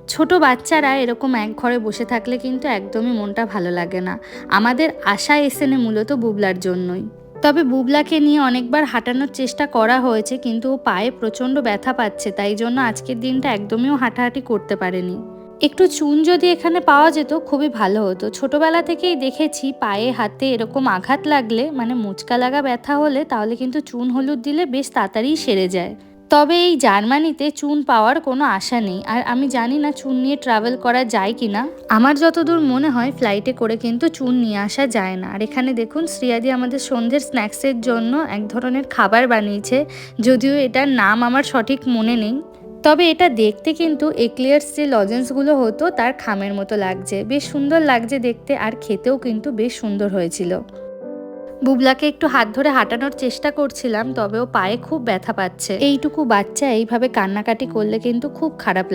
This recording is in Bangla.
ছোট বাচ্চারা এরকম এক ঘরে বসে থাকলে কিন্তু একদমই মনটা ভালো লাগে না। আমাদের আশা এসেনে মূলত বুবলার জন্যই। তবে বুবলাকে নিয়ে অনেকবার হাঁটানোর চেষ্টা করা হয়েছে, কিন্তু ও পায়ে প্রচণ্ড ব্যথা পাচ্ছে, তাই জন্য আজকের দিনটা একদমই ও হাঁটাহাঁটি করতে পারেনি। একটু চুন যদি এখানে পাওয়া যেত খুবই ভালো হতো। ছোটবেলা থেকেই দেখেছি পায়ে হাতে এরকম আঘাত লাগলে, মানে মুচকা লাগা ব্যথা হলে, তাহলে কিন্তু চুন হলুদ দিলে বেশ তাড়াতাড়ি সেরে যায়। তবে এই জার্মানিতে চুন পাওয়ার কোনো আশা নেই, আর আমি জানি না চুন নিয়ে ট্রাভেল করা যায় কি না। আমার যতদূর মনে হয় ফ্লাইটে করে কিন্তু চুন নিয়ে আসা যায় না। আর এখানে দেখুন শ্রিয়াদি আমাদের সন্ধ্যের স্ন্যাক্সের জন্য এক ধরনের খাবার বানিয়েছে, যদিও এটার নাম আমার সঠিক মনে নেই। তবে এটা দেখতে কিন্তু এক্লেয়ার্স যে লজেন্সগুলো হতো তার খামের মতো লাগছে, বেশ সুন্দর লাগছে দেখতে, আর খেতেও কিন্তু বেশ সুন্দর হয়েছিল। বুবলাকে একটু হাত ধরে হাঁটানোর চেষ্টা করছিলাম, তবে ও পায়ে খুব ব্যথা পাচ্ছে। এইটুকু বাচ্চা এইভাবে কান্নাকাটি করলে কিন্তু খুব খারাপ লাগে।